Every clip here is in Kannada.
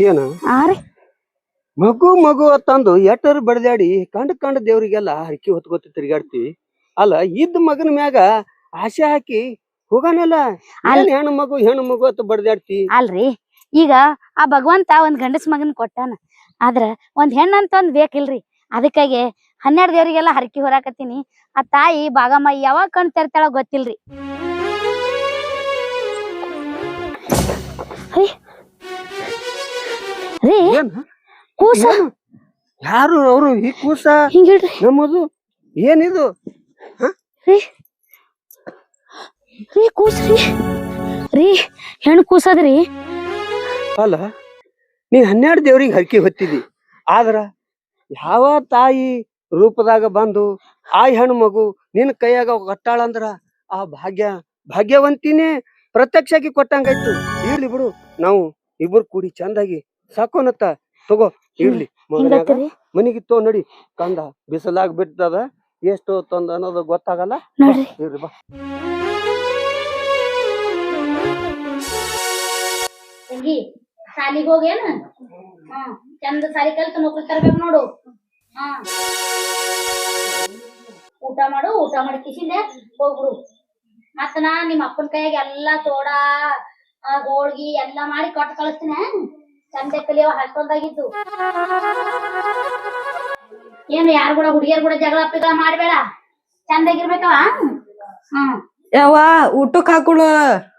ಏನ ಮಗು ಮಗು ತಂದು ಎಟ್ಟರು ಬಡದಾಡಿ ಕಂಡ ದೇವ್ರಿಗೆಲ್ಲ ಹರಕಿ ಹೊತ್ಕೊತ ತಿರ್ಗಾಡ್ತಿ ಅಲ್ಲ ಇದ್ದ ಮಗನ ಮ್ಯಾಗ ಆಸೆ ಹಾಕಿ ಹೋಗಾನಲ್ಲ ಹೆಣ್ಣು ಮಗು ಅಂತ ಬಡದಾಡ್ತಿ ಅಲ್ರಿ ಈಗ ಆ ಭಗವಂತ ಒಂದ್ ಗಂಡಸ್ ಮಗನ್ ಕೊಟ್ಟಾನ ಆದ್ರ ಒಂದ್ ಹೆಣ್ಣಂತ ಒಂದ್ ಬೇಕಿಲ್ರಿ ಅದಕ್ಕಾಗಿ 12 ದೇವ್ರಿಗೆಲ್ಲ ಹರಕಿ ಹೊರಾಕತ್ತೀನಿ ಆ ತಾಯಿ ಭಾಗಮ್ಮ ಯಾವಾಗ ಕಣ್ ತೆರ್ತಾಳ ಗೊತ್ತಿಲ್ರಿ ರೀ ಕೂಸ ಯಾರು ಅವರು ಈ ಕೂಸ ಹಿಂಗ್ ಹೇಳ್ರಿ ನಮ್ಮದು ಏನಿದು ರೀ ಕೂಸ್ ರೀ ಹೆಣ್ಣು ಕೂಸದ್ರಿ ಅಲ್ಲ ನೀ 12 ದೇವ್ರಿಗೆ ಹರಕಿ ಹೊತ್ತಿದಿ ಆದ್ರ ಯಾವ ತಾಯಿ ರೂಪದಾಗ ಬಂದು ಆ ಹೆಣ್ಣು ಮಗು ನಿನ್ ಕೈಯಾಗ ಕೊಟ್ಟಾಳಂದ್ರ ಆ ಭಾಗ್ಯವಂತಿನೇ ಪ್ರತ್ಯಕ್ಷಾಗಿ ಕೊಟ್ಟಂಗಾಯ್ತು ಇರ್ಲಿ ಬಿಡು ನಾವು ಇಬ್ರು ಕೂಡಿ ಚಂದಾಗಿ ಸಾಕೋನತ್ತ ತಗೋ ಇರ್ಲಿ ಮನಿಗಿತ್ತೋ ನಡಿ ಕಂದ ಬಿಸಿಲಾಗ ಬಿಟ್ಟದ ಎಷ್ಟು ತಂದ ಅನ್ನೋದು ಗೊತ್ತಾಗಲ್ಲ ಇರ್ಲಿ ಬಾ ಸಾಲಿಗೆ ಹೋಗೇನ ಚಂದ ಸಾಲಿ ಕಲ್ತು ನೌಕರಿ ತರ್ಬೇಕು ನೋಡು ಊಟ ಮಾಡು ಊಟ ಮಾಡಿ ಕಿಸಿಂದೆ ಹೋಗ್ಬಿಡು ಮತ್ತ ನಾ ನಿಮ್ಮ ಅಪ್ಪನ ಕೈಯಾಗ ಎಲ್ಲಾ ಸೋಡಾ ಹೋಳ್ಗಿ ಎಲ್ಲಾ ಮಾಡಿ ಕೊಟ್ಟು ಕಳಿಸ್ತೀನಿ ಚಂದ ಕಲಿಯೋ ಹಾಸ್ಟೆಲ್ದಾಗಿದ್ದು ಏನು ಯಾರು ಕೂಡ ಹುಡುಗಿಯರ್ ಕೂಡ ಜಗಳ ಪಿಗಳ ಮಾಡ್ಬೇಡ ಚಂದಾಗಿರ್ಬೇಕವ ಯವ್ವ ಊಟಕ್ ಹಾಕೊಡು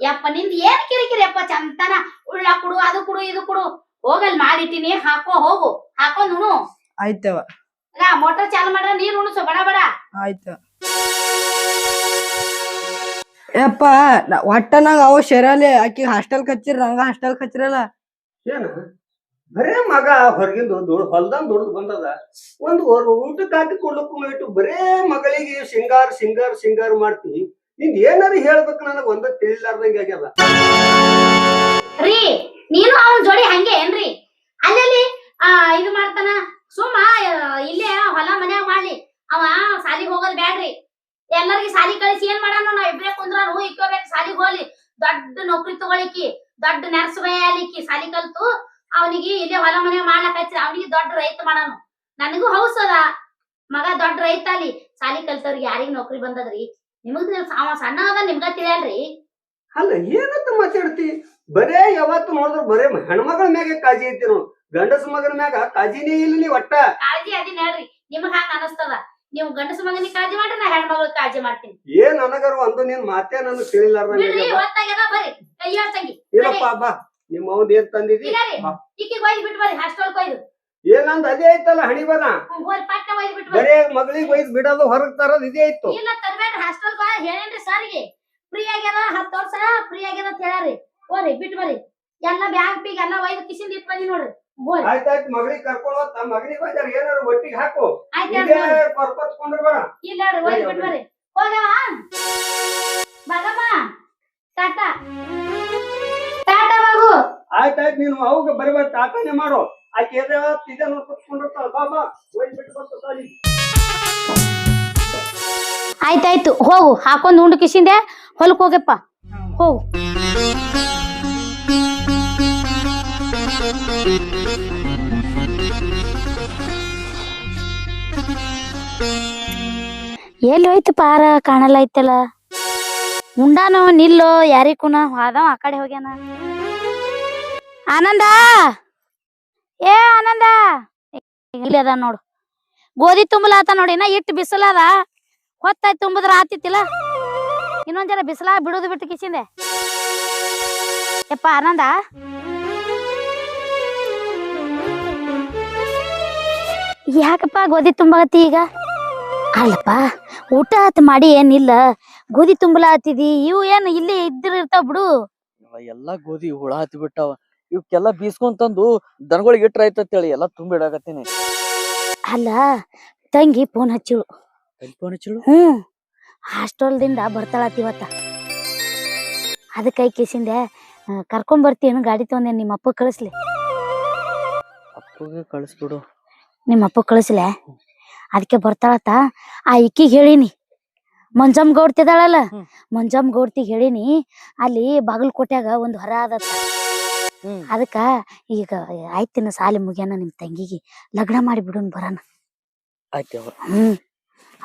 ಯಪ್ಪ ನಿಂದ ಏನ್ ಕಿರಿಕಿರಿ ಯಪ್ಪ ಚಂತನ ಉಳ್ಳ ಕುಡು ಅದು ಕುಡು ಇದು ಕುಡು ಹೋಗಲ್ ಮಾಡಿಟ್ಟಿನಿ ಹಾಕೋ ಹೋಗು ಹಾಕೋ ನುಣು ಆಯ್ತವ ಮೋಟರ್ ಚಾಲು ಮಾಡ್ರ ನೀರ್ ಉಣಸು ಬಡ ಬಡ ಆಯ್ತು ಯಪ್ಪ ಒಟ್ಟನಾಗ ಅವ ಶೆರಾಲಿ ಆಕಿ ಹಾಸ್ಟೆಲ್ ಕಚ್ಚಿರ ನಂಗ ಹಾಸ್ಟೆಲ್ ಕಚ್ಚಿರಲ್ಲ ಏನ ಬರೇ ಮಗ ಹೊರಗಿಂದ ಹೊಲ್ದಂಗ್ ದುಡ್ದು ಬಂದದ ಒಂದು ಊಟಕ್ಕೆ ಹಾಕಿ ಕೊಡ್ಲಕ್ಕೂ ಇಟ್ಟು ಬರೇ ಮಗಳಿಗೆ ಸಿಂಗಾರ ಮಾಡ್ತಿ ನಿಂದ ಏನಾರ ಹೇಳ್ಬೇಕು ನನಗ ಒಂದ ತಿಳಿಲಾರ್ದಂಗ ಆಗ್ಯದ ರೀ ನೀನು ಅವನ ಜೋಡಿ ಹಂಗೆ ಏನ್ರಿ ಅಲ್ಲಿ ಇದು ಮಾಡ್ತಾನ ಸುಮ್ಮ ಇಲ್ಲೇ ಹೊಲ ಮನ್ಯಾಗ ಮಾಡ್ಲಿ ಅವ ಸಾಲಿಗೆ ಹೋಗೋದ್ ಬ್ಯಾಡ್ರಿ ಎಲ್ಲರಿಗೂ ಸಾಲಿ ಕಳಿಸಿ ಏನ್ ಮಾಡಾನು ನಾವ್ ಇಬ್ರೇ ಕುಂದ್ರಾನು ಇಕ್ಕೋಬೇಕು ಸಾಲಿಗೆ ಹೋಗ್ಲಿ ದೊಡ್ಡ ನೌಕರಿ ತಗೊಳಿಕಿ ದೊಡ್ಡ ನರ್ಸ್ ಬಯ್ಯಾಲಿಕ್ಕಿ ಸಾಲಿ ಕಲ್ತು ಅವನಿಗೆ ಇಲ್ಲೇ ಹೊಲ ಮನೆ ಮಾಡ್ಲಕ್ ಹಚ್ಚಿ ಅವನಿಗೆ ದೊಡ್ಡ ರೈತ ಮಾಡಾನು ನನಗೂ ಹೌಸ್ ಅದ ಮಗ ದೊಡ್ಡ ರೈತ ಅಲ್ಲಿ ಸಾಲಿ ಕಲ್ತವ್ರಿಗೆ ಯಾರಿಗ ನೌಕರಿ ಬಂದದ್ರಿ ನಿಮಗ್ ಅವ ಸಣ್ಣ ಅದ ನಿಮ್ಗ ತಿಳಿಯಲ್ರಿ ಅಲ್ಲ ಏನಂತ ಮಾತಾಡ್ತಿ ಬರೇ ಯಾವತ್ತು ನೋಡಿದ್ರು ಬರೇ ಹೆಣ್ಮಗಳ ಮ್ಯಾಗ ಕಾಳಜಿ ಐತಿ ನೋಡ್ ಗಂಡಸ ಮಗನ ಮ್ಯಾಗ ಕಾಳಜಿನೇ ಇಲ್ಲ ನೀ ಒಟ್ಟ ಕಾಳಜಿ ಅದಿನ ಹೇಳ್ರಿ ನಿಮಗ್ ಹಂಗ ಅನಸ್ತದ ನೀವು ಗಂಡಸ ಮಗನಿಗೆ ಕಾಳಜಿ ಮಾಡ್ರಿ ನಾ ಹೆಣ್ಮಗಳ ಕಾಳಜಿ ಮಾಡ್ತೀನಿ ಏನ್ ನನಗರು ಒಂದು ನೀನ್ ಮಾತೇ ನನಗ್ ತಿಳಿಲಾರ್ದಂಗ ಬರ್ರಿ ಕೈಯ ತಂಗಿ ಇಲ್ಲಪ್ಪ ಬಾ ನಿಮ್ಮ ಅವ್ನ್ ಏನ್ ತಂದಿದಿ ಈಕಿಗೆ ಒಯ್ದು ಬಿಟ್ಟು ಬರ್ರಿ ಹಾಸ್ಟೆಲ್ ಕೊಯ್ದು ಏನಂದ ಅದೇ ಐತಲ್ಲ ಹಣಿ ಬರ ಬರೇ ಮಗಳಿಗೆ ಒಯ್ದು ಬಿಡೋದು ಹೊರಗ್ ತರೋದು ಇದೇ ಇತ್ತು ಇಲ್ಲ ತರ್ಬೇಡ್ರಿ ಹಾಸ್ಟೆಲ್ ಹೇಳೇನ್ರಿ ಸರ್ಗೆ ಫ್ರೀ ಆಗ್ಯದ 10 ವರ್ಷ ಫ್ರೀ ಆಗ್ಯದ ಅಂತ ಹೇಳ್ಯಾರಿ ಹೋರಿ ಬಿಟ್ಟು ಬರ್ರಿ ಎಲ್ಲ ಬ್ಯಾಗ್ ಪೀಗ್ ಎಲ್ಲ ಒಯ್ದು ಕಿಸಿಂದ ಇಟ್ ಬಂದಿ ನೋಡ್ರಿ ಆಯ್ತಾಯ್ತು ಮಗಳಿಗೆ ಕರ್ಕೊಂಡು ಹೋಗ್ತಾ ಮಗನಿಗೆ ಬಂದಾರ ಏನಾರು ಒಟ್ಟಿಗೆ ಹಾಕು ಕೊರ್ಕೊತ್ಕೊಂಡ್ರ ಬೇಡ ಇಲ್ಲ ಒಯ್ದು ಬಿಟ್ಟು ಬರ್ರಿ ಹೋಗವ ಬಾಗಮ್ಮ ಟಾಟಾ ಟಾಟಾ ಬಾಬು ಆಯ್ತಾಯ್ತು ನೀನು ಅವಾಗ ಬರೀ ಟಾಟಾನೆ ಮಾಡು ಆಕೆ ಇದೇ ನೋಡ್ಕೊತ್ಕೊಂಡಿರ್ತಾಳ ಬಾಬಾ ಒಯ್ದು ಬಿಟ್ಟು ಬರ್ತಾ ಸಾಲಿ ಆಯ್ತಾಯ್ತು ಹೋಗು ಹಾಕೊಂಡ್ ಉಂಡು ಕಿಸಿಂದೆ ಹೊಲಕ್ ಹೋಗಪ್ಪ ಹೋಗು ಎಲ್ಲಿ ಹೋಯ್ತು ಪಾರ ಕಾಣಲ್ಲ ಐತಲ್ಲ ಉಂಡಾನೋ ನಿಲ್ಲೋ ಯಾರಿಕೂನ ಅದಾವ ಆ ಕಡೆ ಹೋಗ್ಯಾನ ಆನಂದ ಆನಂದ ಇಲ್ಲಿ ಅದ ನೋಡು ಗೋಧಿ ತುಂಬಲಾತ ನೋಡಿ ನಾ ಇಟ್ಟು ಬಿಸಿಲದ ಹೊತ್ತಾಯ್ತು ತುಂಬದ್ರ ಆತಿತ್ತಿಲ್ಲ ಇನ್ನೊಂದ್ ಜರ ಬಿಸಿಲ ಬಿಡುದು ಬಿಟ್ಟು ಕಿಸಿಂದೆ ಯಪ್ಪ ಆನಂದ ಯಾಕಪ್ಪ ಗೋಧಿ ತುಂಬಾಗತ್ತಿ ಈಗ ಅಲ್ಲಪ್ಪ ಊಟ ಆತ್ ಮಾಡಿ ಏನಿಲ್ಲ ಗೋಧಿ ತುಂಬಲಾತಿದಿ ಇವು ಏನ್ ಇಲ್ಲಿ ಇರ್ತಾವ ಬಿಡು ಎಲ್ಲಾ ಗೋಧಿ ಹುಳ ಹತ್ತಿ ಬಿಟ್ಟಾವ ಇವಕ್ಕೆಲ್ಲಾ ಬೀಸ್ಕೊಂಡ್ ತಂದು ದನಗಳಿಗೆ ಇಟ್ರ ಆಯ್ತೇಳಿ ಎಲ್ಲಾ ತುಂಬಿಡಾಕತ್ತೀನಿ ಅಲ್ಲ ತಂಗಿ ಫೋನ್ ಹಚ್ಚಿಳು ಹಾಸ್ಟೆಲ್ದಿಂದ ಬರ್ತಾಳತ್ತಿವತ್ತ ಅದಕ್ಕೆ ಕಿಸಿಂದೆ ಕರ್ಕೊಂಡ್ ಬರ್ತೀನ ಗಾಡಿ ತಗೊಂಡೆ ನಿಮ್ಮ ಅಪ್ಪ ಕಳಿಸ್ಲಿ ಅಪ್ಪಗೆ ಕಳಿಸ್ಬಿಡು ನಿಮ್ಮ ಅಪ್ಪ ಕಳಿಸ್ಲೆ ಅದಕ್ಕೆ ಬರ್ತಾಳತ್ತ ಆ ಇಕ್ಕಿಗೆ ಹೇಳಿನಿ ಮಂಜಮ್ಮ ಗೌಡ್ತಿದಾಳಲ್ಲ ಮಂಜಮ್ಮ ಗೌಡ್ತಿಗೆ ಹೇಳಿನಿ ಅಲ್ಲಿ ಬಾಗಲಕೋಟ್ಯಾಗ ಒಂದು ಹೊರ ಆದತ್ತ ಹ್ಮ್. ಅದಕ್ಕ ಈಗ ಆಯ್ತಿನ ಸಾಲಿ ಮುಗ್ಯಾನ ನಿಮ್ ತಂಗಿಗೆ ಲಗ್ನ ಮಾಡಿ ಬಿಡುನ್ ಬರೋಣ. ಆಯ್ತವ.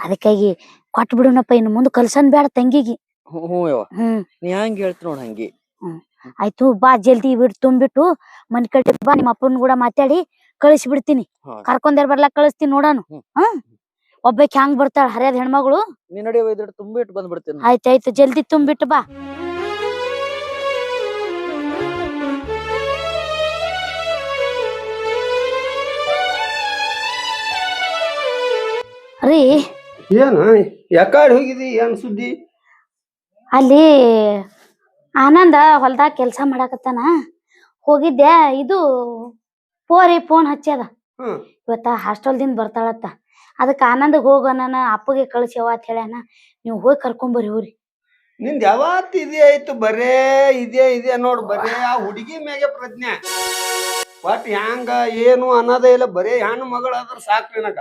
ಅದಕ್ಕಾಗಿ ಕೊಟ್ಟು ಬಿಡುನಪ್ಪ, ಇನ್ನು ಮುಂದೆ ಕಲ್ಸನ್ ಬೇಡ ತಂಗಿಗೆ. ಹ್ಞೂ ಯವ್ವ, ಹ್ಮ್ ನೀ ಹಂಗ ಹೇಳ್ತಿ ನೋಡ್ ಹಂಗೆ. ಆಯ್ತು, ಬಾ ಜಲ್ದಿ ಬಿಟ್ಟು ತುಂಬಿಟ್ಟು ಮನಿ ಕಟ್ಟಿ ಬಾ. ನಿಮ್ಮ ಅಪ್ಪನ ಕೂಡ ಮಾತಾಡಿ ಕಳಿಸಿ ಬಿಡ್ತೀನಿ. ಹಾ. ಕರ್ಕೊಂಡಾರ ಬರ್ಲಾಕ್ ಕಳಿಸ್ತೀನಿ ನೋಡಾನು. ಒಬ್ಬಾಕಿ ಹ್ಯಾಂಗ್ ಬರ್ತಾಳ ಹರಿಯದ ಹೆಣ್ಮಗಳು. ನೀ ನಡಿಯವ, ಇದ್ರ ತುಂಬಿಟ್ಟು ಬಂದ್ಬಿಡ್ತೀನಿ. ಆಯ್ತಾಯ್ತು, ಜಲ್ದಿ ತುಂಬಿಟ್ಟು ಬಾ. ರೀ, ಏನು ಯಾಕಾಡ್ ಹೋಗಿದಿ? ಏನ್ ಸುದ್ದಿ? ಅಲ್ಲಿ ಆನಂದ ಹೊಲ್ದಾಗ ಕೆಲ್ಸ ಮಾಡಾಕತ್ತಾನ, ಹೋಗಿದ್ದೆ. ಇದು ಫೋನ್ ಹಚ್ಚ್ಯದ. ಇವತ್ತ ಹಾಸ್ಟೆಲ್ದಿಂದ ಬರ್ತಾಳತ್ತ. ಅದಕ್ಕೆ ಆನಂದಗ್ ಹೋಗೋಣ, ಅಪ್ಪಗೆ ಕಳ್ಸ್ಯವ ಅಂತ ಹೇಳ್ಯಾನ. ನೀವು ಹೋಗಿ ಕರ್ಕೊಂಬರ್ರಿ ಹೋರಿ. ನಿಂದ ಯಾವತ್ ಇದೇ ಆಯ್ತು, ಬರೇ ಇದೇ ನೋಡ್. ಬರೇ ಆ ಹುಡುಗಿ ಮ್ಯಾಗೆ ಪ್ರಜ್ಞೆ. ಒಟ್ ಹ್ಯಾಂಗ ಏನು ಅನ್ನೋದೇ ಇಲ್ಲ. ಬರೇ ಹೆಣ್ಣು ಮಗಳಾದ್ರ ಸಾಕ್ ನಿನಗ.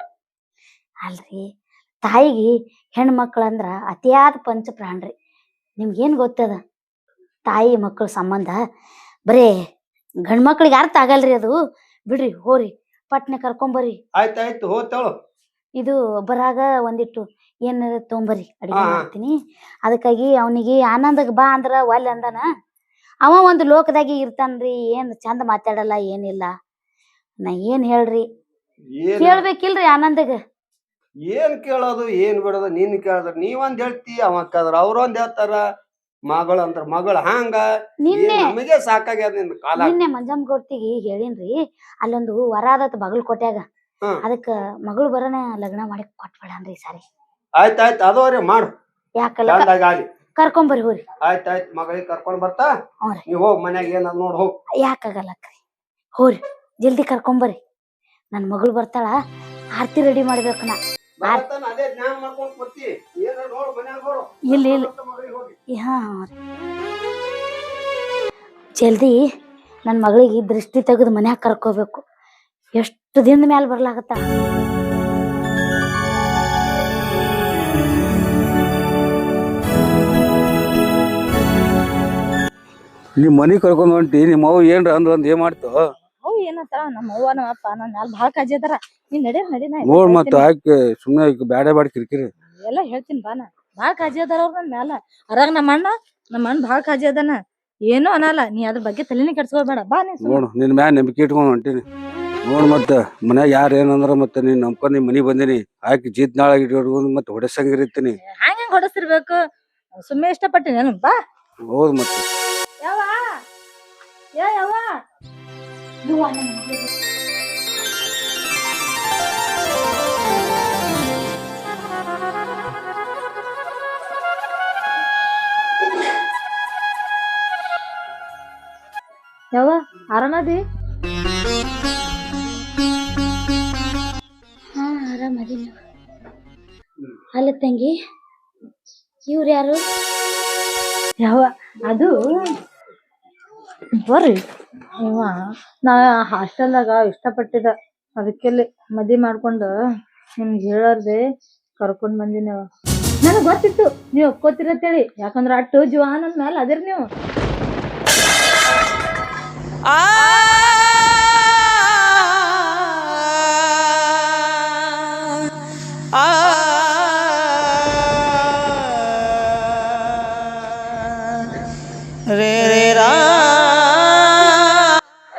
ಅಲ್ರಿ, ತಾಯಿಗೆ ಹೆಣ್ಣು ಮಕ್ಳಂದ್ರ ಅತಿಯಾದ ಪಂಚ ಪ್ರಾಣ್ರಿ. ನಿಮ್ಗೇನ್ ಗೊತ್ತದ? ತಾಯಿ ಮಕ್ಕಳ ಸಂಬಂಧ ಬರೇ ಗಂಡ್ ಮಕ್ಳಿಗೆ ಅರ್ಥ ಆಗಲ್ರಿ ಅದು. ಬಿಡ್ರಿ, ಹೋರಿ ಪಟ್ನೆ ಕರ್ಕೊಂಬರ್ರಿ. ಆಯ್ತಾಯ್ತು, ಹೋತಳು. ಇದು ಬರಾಗ ಒಂದಿಟ್ಟು ಏನಾರ ತೊಂಬರ್ರಿ, ಅಡಿಗೆ ಮಾಡ್ತೀನಿ. ಅದಕ್ಕಾಗಿ ಅವನಿಗೆ ಆನಂದಗ್ ಬಾ ಅಂದ್ರ ಒಲ್ ಅಂದನ. ಅವ ಒಂದು ಲೋಕದಾಗಿ ಇರ್ತಾನ್ರಿ, ಏನ್ ಚಂದ ಮಾತಾಡಲ್ಲ, ಏನಿಲ್ಲ. ನಾ ಏನ್ ಹೇಳ್ರಿ, ಕೇಳ್ಬೇಕಿಲ್ರಿ ಆನಂದಗ? ಏನ್ ಕೇಳೋದು ಏನ್ ಬಿಡೋದು? ನೀನ್ ಕೇಳಿದ್ರ ನೀವೊಂದ್ ಹೇಳ್ತಿ, ಅವ ಕೇಳಿದ್ರ ಅವ್ರೊಂದ್ ಹೇಳ್ತಾರ. ಮಗಳು ಅಂದ್ರ ಮಗಳ ಹಂಗ. ನಮಗೆ ಸಾಕಾಗ್ಯದ ನಿನ್ ಕಾಲ. ನಿನ್ನೆ ಮಂಜಮ್ಮ ಗೊತ್ತಿಗೆ ಹೇಳಿನ್ರಿ, ಅಲ್ಲೊಂದು ವರ ಆದತ್ ಬಾಗಲಕೋಟ್ಯಾಗ. ಅದಕ್ಕ ಮಗಳು ಬರನ ಲಗ್ನ ಮಾಡಿ ಕೊಟ್ಬಿಡನ್ರಿ ಸಾರಿ. ಆಯ್ತಾಯ್ತು, ಅದವರೆ ಮಾಡು. ಯಾಕಲ್ಲ ಕರ್ಕೊಂಬರ್ರಿ ಹೋರಿ. ಆಯ್ತಾಯ್ತು, ಮಗಳಿಗೆ ಕರ್ಕೊಂಡ್ ಬರ್ತಾ ನೀವ್ ಹೋಗ್ ಮನ್ಯಾಗ ಏನ ನೋಡ್ ಹೋಗ್. ಯಾಕಾಗಲ್ಲಕ್ರಿ, ಹೋರಿ ಜಲ್ದಿ ಕರ್ಕೊಂಬರ್ರಿ. ನನ್ ಮಗಳು ಬರ್ತಾಳ, ಆರ್ತಿ ರೆಡಿ ಮಾಡ್ಬೇಕು ನಾ. ಅದೇ ಜ್ಞಾನ ಮಾಡ್ಕೊಂಡ್ ಬರ್ತಿ. ಇಲ್ಲ ಹಾ, ಜಲ್ದಿ ನನ್ ಮಗಳಿಗೆ ದೃಷ್ಟಿ ತೆಗೆದು ಮನ್ಯಾಗ ಕರ್ಕೋಬೇಕು. ಎಷ್ಟು ದಿನದ ಮ್ಯಾಲ ಬರ್ಲಾಗತ್ತ. ನಿಮ್ ಮನಿ ಕರ್ಕೊಂಡ್ ಹೊಂಟಿ, ನಿಮ್ಮ ಅವ್ವ ಏನ್ರ ಅಂದ್ರ ಅಂದ್ ಏನ್ ಮಾಡ್ತು? ಅವ್ ಏನಂತ ನಮ್ಮ ಅವ್ವ ನಮ್ಮ ಅಪ್ಪ ನನ್ನ ಮ್ಯಾಲ ಭಾಳ ಕಾಜಿ ಅದಾರ. ನೀನ್ ನಡಿ ನೋಡ್ ಮತ್ತ ಆಕೆ ಸುಮ್ನೆ ಬ್ಯಾಡೆ ಬಾಡ್ ಕಿರಿಕಿರಿ ಎಲ್ಲ ಹೇಳ್ತೀನಿ ಬಾ. ನಾ ಭಾಳ ಕಾಜಿ ಅದಾರ ಅವ್ರ ನನ್ ಮ್ಯಾಲ. ಅರಾಗ ನಮ್ಮ ಅಣ್ಣ ಭಾಳ ಕಾಜಿ ಅದಾನ. ಏನು ಅನ್ನಲ್ಲ, ನೀ ಅದ್ರ ಬಗ್ಗೆ ತಲೆನೇ ಕೆಡ್ಸ್ಕೊಬೇಡ ಬಾ. ನೀ ನೋಡು, ನಿನ್ ಮ್ಯಾಲ ನಂಬಿಕೆ ಇಟ್ಕೊಂಡ್ ಹೊಂಟಿನಿ. ನೋಡ್ ಮತ್ತ ಮನ್ಯಾಗ ಯಾರ ಏನಂದ್ರ ಮತ್ತ ನೀನ್ ನಂಬ್ಕೊಂಡ್ ನಿಮ್ ಮನಿ ಬಂದಿನಿ. ಆಕಿ ಜೀತ್ ನಾಳಾಗಿ ಇಟ್ಕೊಂಡು ಮತ್ತ ಹೊಡೆಸಂಗಿರ್ತೀನಿ. ಹಂಗ ಹೊಡಸ್ತಿರ್ಬೇಕು, ಸುಮ್ಮನೆ ಇಷ್ಟಪಟ್ಟಿನಿ ಬಾ. ಹೌದ್ ಮತ್ತ ಯವ್ವ ಯವ್ವ ಯವ್ವ, ಆರಾಮದಿ? ಹಾ, ಆರಾಮದೀನಿ. ಅಲ್ಲ ತಂಗಿ, ಇವ್ರು ಯಾರು? ಯವ್ವ, ಅದು ಬರ್ರಿ. ನಾ ಹಾಸ್ಟೆಲ್ದಾಗ ಇಷ್ಟಪಟ್ಟಿದ, ಅದಕ್ಕೆಲ್ಲಿ ಮದ್ವಿ ಮಾಡ್ಕೊಂಡು ನಿಮ್ಗೆ ಹೇಳಾರ್ದೆ ಕರ್ಕೊಂಡ್ ಬಂದಿನಿ. ನನಗ್ ಗೊತ್ತಿತ್ತು ನೀವ್ ಒಪ್ಕೋತಿರತ್ತೇಳಿ, ಯಾಕಂದ್ರ ಅಟ್ಟು ಜೀವ ನನ್ ಮ್ಯಾಲ ಅದಿರ್ ನೀವು.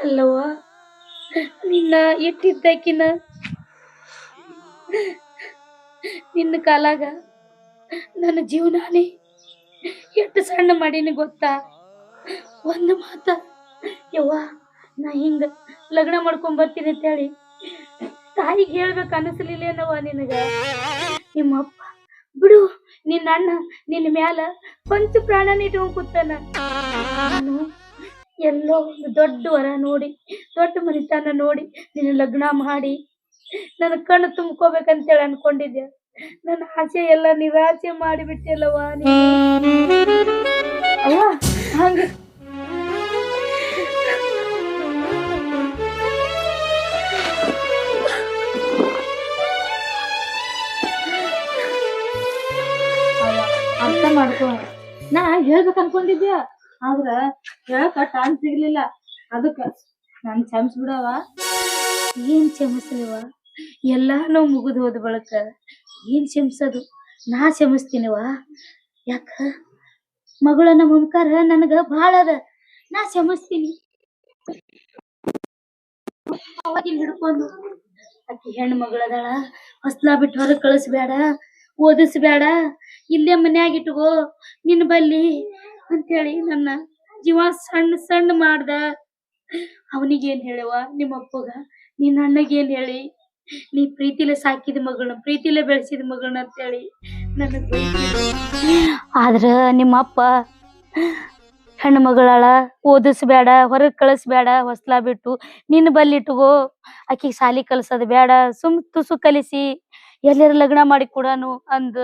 ಅಲ್ಲವ್ವ, ನಿನ್ನ ಇಟ್ಟಿದ್ದಕಿನ ನಿನ್ನ ಕಾಲಾಗ ನನ್ನ ಜೀವನಾನೇ ಎಷ್ಟು ಸಣ್ಣ ಮಾಡೀನಿ ಗೊತ್ತಾ? ಒಂದು ಮಾತ ಯವ್ವ, ನಾ ಹಿಂಗ ಲಗ್ನ ಮಾಡ್ಕೊಂಡ್ ಬರ್ತೀನಿ ಅಂತೇಳಿ ತಾಯಿಗೆ ಹೇಳ್ಬೇಕು ಅನಿಸ್ಲಿಲ್ಲೇನವ್ವ ನಿನಗ? ನಿಮ್ಮಪ್ಪ ಬಿಡು, ನಿನ್ನ ಅಣ್ಣ ನಿನ್ನ ಮ್ಯಾಲ ಪಂಚ ಪ್ರಾಣನ ಇಟ್ಕೊಂಡ್ ಕೂತಾನ. ನಾನು ಎಲ್ಲೋ ಒಂದು ದೊಡ್ಡ ವರ ನೋಡಿ, ದೊಡ್ಡ ಮನಿತನ ನೋಡಿ ನಿನ್ನ ಲಗ್ನ ಮಾಡಿ ನನ್ನ ಕಣ್ಣು ತುಂಬ್ಕೋಬೇಕಂತೇಳಿ ಅನ್ಕೊಂಡಿದ್ದೆ. ನನ್ನ ಆಸೆ ಎಲ್ಲ ನಿರಾಸೆ ಮಾಡಿಬಿಟ್ಟಿಲ್ಲವ್ವ ನೀನು. ಅವ್ವ ಹಂಗ ಅರ್ಥ ಮಾಡ್ಕೊ. ನಾ ಹೇಳ್ಬೇಕು ಅನ್ಕೊಂಡಿದ್ಯ, ಆದ್ರ ಹೇಳಕ ಟೈಮ್ ಸಿಗ್ಲಿಲ್ಲ. ಅದಕ್ಕ ನಾನ್ ಕ್ಷಮಿಸ್ ಬಿಡವ. ಏನ್ ಕ್ಷಮಿಸ್ಲಿವ, ಎಲ್ಲಾನು ಮುಗಿದು ಹೋದ ಬಳಕ ಏನ್ ಕ್ಷಮಿಸೋದು? ನಾ ಕ್ಷಮಿಸ್ತೀನಿವ. ಯಾಕ ಮಗಳನ್ನ ಮಮಕಾರ ನನಗ ಬಾಳ ಅದ, ನಾ ಕ್ಷಮಿಸ್ತೀನಿ. ಅವಾಗಿನ ಹಿಡ್ಕೊಂಡು ಆಕಿ ಹೆಣ್ಣು ಮಗಳದಾಳ, ಹೊಸ್ಲಾ ಬಿಟ್ಟು ಹೊರಗೆ ಕಳಿಸ್ಬೇಡ, ಓದಿಸ್ಬೇಡ, ಇಲ್ಲೇ ಮನ್ಯಾಗ ಇಟ್ಕೋ ನಿನ್ನ ಬಲ್ಲಿ ಅಂತೇಳಿ ನನ್ನ ಜೀವ ಸಣ್ಣ ಸಣ್ಣ ಮಾಡ್ದ. ಅವನಿಗೇನ್ ಹೇಳುವ ನಿಮ್ಮ ಅಪ್ಪಗ, ನಿನ್ನ ಅಣ್ಣಗೇನ್ ಹೇಳಿ? ನೀ ಪ್ರೀತಿಲೆ ಸಾಕಿದ ಮಗಳನ್ನ, ಪ್ರೀತಿಲೆ ಬೆಳೆಸಿದ ಮಗಳನ್ನ ಅಂತೇಳಿ ನನಗ್ ಬೈತಿದ್ರು. ಆದ್ರ ನಿಮ್ಮ ಅಪ್ಪ ಹೆಣ್ಣು ಮಗಳಾಳ, ಓದಿಸ್ಬೇಡ, ಹೊರಗೆ ಕಳಿಸ್ಬೇಡ, ಹೊಸ್ಲಾ ಬಿಟ್ಟು ನಿನ್ನ ಬಲ್ಲಿ ಇಟ್ಕೋ, ಆಕಿಗೆ ಸಾಲಿ ಕಲ್ಸೋದ್ ಬೇಡ, ಸುಮ್ ತುಸು ಕಲಿಸಿ ಎಲ್ಲರ ಲಗ್ನ ಮಾಡಿ ಕೊಡಾನು ಅಂದ್.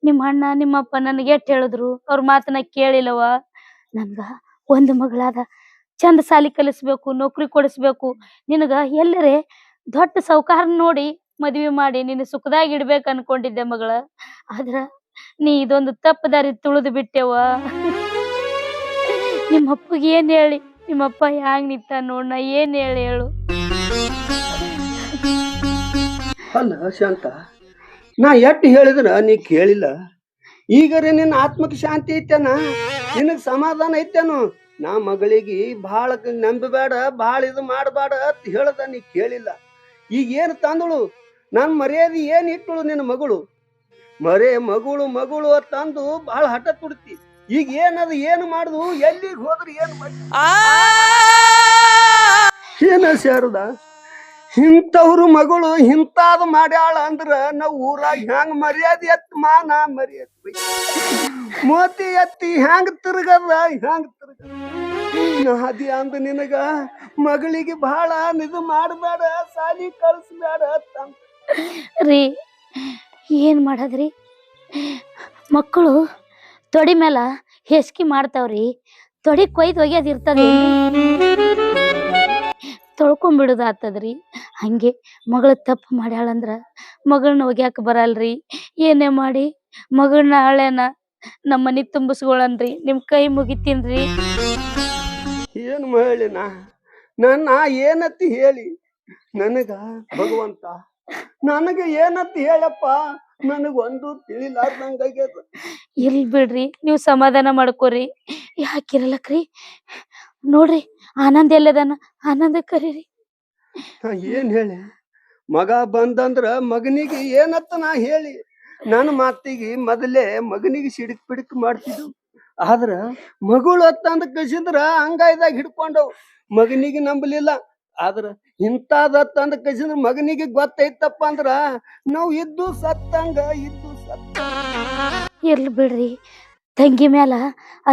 ನಿಮ್ಮ ಅಣ್ಣ ನಿಮ್ಮಪ್ಪ ನನಗೆ ಎಷ್ಟ್ ಹೇಳಿದ್ರು, ಅವ್ರ ಮಾತನ್ನ ಕೇಳಿಲ್ಲವ. ನನ್ಗ ಒಂದು ಮಗಳಾದ, ಚಂದ ಸಾಲಿ ಕಲಿಸ್ಬೇಕು, ನೌಕರಿ ಕೊಡಿಸ್ಬೇಕು, ನಿನಗ ಎಲ್ಲರೇ ದೊಡ್ಡ ಸೌಕಾರ ನೋಡಿ ಮದ್ವಿ ಮಾಡಿ ನಿನ್ನ ಸುಖದಾಗ ಇಡ್ಬೇಕು ಅನ್ಕೊಂಡಿದ್ದೆ ಮಗಳ. ಆದ್ರ ನೀ ಇದೊಂದು ತಪ್ಪು ದಾರಿ ತುಳಿದು ಬಿಟ್ಟೆವ. ನಿಮ್ಮಪ್ಪಗೆ ಏನ್ ಹೇಳಿ? ನಿಮ್ಮಪ್ಪ ಹ್ಯಾಂಗ್ ನಿಂತ ನೋಡ್, ನಾ ಏನ್ ಹೇಳು? ಅಲ್ಲ ಶಾಂತ, ನಾ ಎಟ್ಟು ಹೇಳಿದ್ರ ನೀ ಕೇಳಿಲ್ಲ. ಈಗರೆ ನಿನ್ನ ಆತ್ಮಕ್ಕೆ ಶಾಂತಿ ಐತೇನ? ನಿನಗ್ ಸಮಾಧಾನ ಐತೇನು? ನಾ ಮಗಳಿಗೆ ಭಾಳ ನಂಬಬೇಡ, ಭಾಳ ಇದು ಮಾಡಬೇಡ ಅಂತ ಹೇಳ್ದ, ನೀ ಕೇಳಿಲ್ಲ. ಈಗ ಏನು ತಂದಳು? ನನ್ ಮರ್ಯಾದೆ ಏನ್ ಇಟ್ಟಳು ನಿನ್ನ ಮಗಳು? ಮಗಳು ಮಗಳು ತಂದು ಭಾಳ ಹಠ ತುಡ್ತಿ. ಈಗ ಏನದು? ಏನು ಮಾಡುದು? ಎಲ್ಲಿಗೆ ಹೋದ್ರು ಏನು ಮಾಡಿ ಏನ ಶಾರದ? ಇಂಥವ್ರು ಮಗಳು ಇಂತಾದ ಮಾಡ್ಯಾಳ ಅಂದ್ರ ನಾವ್ ಊರಾಗ ಹ್ಯಾಂಗ ಮರ್ಯಾದೆ ಎತ್ ಮಾನ ಮರ್ಯಾದೆ ಮೋತಿ ಎತ್ತಿ ಹ್ಯಾಂಗ ತಿರ್ಗದ ನಾದಿ ಅಂದ ನಿನಗ ಮಗಳಿಗೆ ಬಹಳ ಇದು ಮಾಡಬೇಡ, ಸಾಲಿ ಕಳಿಸ್ಬೇಡ ಅಂತ ರೀ. ಏನ್ ಮಾಡದ್ರಿ? ಮಕ್ಕಳು ತೊಡಿ ಮೇಲ ಹೆಸ್ಕಿ ಮಾಡ್ತಾವ್ರಿ, ತೊಡಿ ಕೊಯ್ದು ಒಗ್ಯೋದ್ ಇರ್ತದೆ, ತೊಳ್ಕೊಂಡ್ಬಿಡುದು ಆತದ್ರಿ. ಹಂಗೆ ಮಗಳು ತಪ್ಪು ಮಾಡ್ಯಾಳಂದ್ರ ಮಗಳನ್ನ ಒಗ್ಯಾಕ ಬರಲ್ರಿ. ಏನೇ ಮಾಡಿ ಮಗಳನ್ನ ಹಳೆನ ನಮ್ಮ ಮನಿ ತುಂಬಿಸ್ಕೊಳನ್ರಿ, ನಿಮ್ ಕೈ ಮುಗಿತೀನ್ರಿ. ಏನ್ ಹೇಳಿನ? ನನ್ನ ಏನತ್ತಿ ಹೇಳಿ ನನಗ ಭಗವಂತ? ನನಗ ಏನತ್ತಿ ಹೇಳಪ್ಪ? ನನಗೊಂದು ತಿಳಿಲಾರ್ದಂಗಾಗ್ಯದ. ಇರ್ಲಿ ಬಿಡ್ರಿ, ನೀವು ಸಮಾಧಾನ ಮಾಡ್ಕೋರಿ. ಯಾಕಿರಲಕ್ರಿ? ನೋಡ್ರಿ ಆನಂದ್ ಎಲ್ಲದನ, ಆನಂದ ಕರೀರಿ. ನಾ ಏನ್ ಹೇಳಿ? ಮಗ ಬಂದಂದ್ರ ಮಗನಿಗೆ ಏನತ್ತ ನಾ ಹೇಳಿ? ನನ್ನ ಮಾತಿಗೆ ಮೊದಲೇ ಮಗನಿಗೆ ಸಿಡಿಕ್ ಪಿಡಿಕ್ ಮಾಡ್ತಿದ್ವು. ಆದ್ರ ಮಗಳು ಅತ್ತಂದ ಕಸಿದ್ರ ಹಂಗಾಯ್ದಾಗ ಹಿಡ್ಕೊಂಡವ್. ಮಗನಿಗೆ ನಂಬಲಿಲ್ಲ. ಆದ್ರ ಇಂತಾದತ್ತಂದ ಕಸಿದ್ರ ಮಗನಿಗೆ ಗೊತ್ತೈತಪ್ಪ ಅಂದ್ರ ನಾವ್ ಇದ್ದು ಸತ್ತಂಗ. ಇರ್ಲಿ ಬಿಡ್ರಿ, ತಂಗಿ ಮ್ಯಾಲ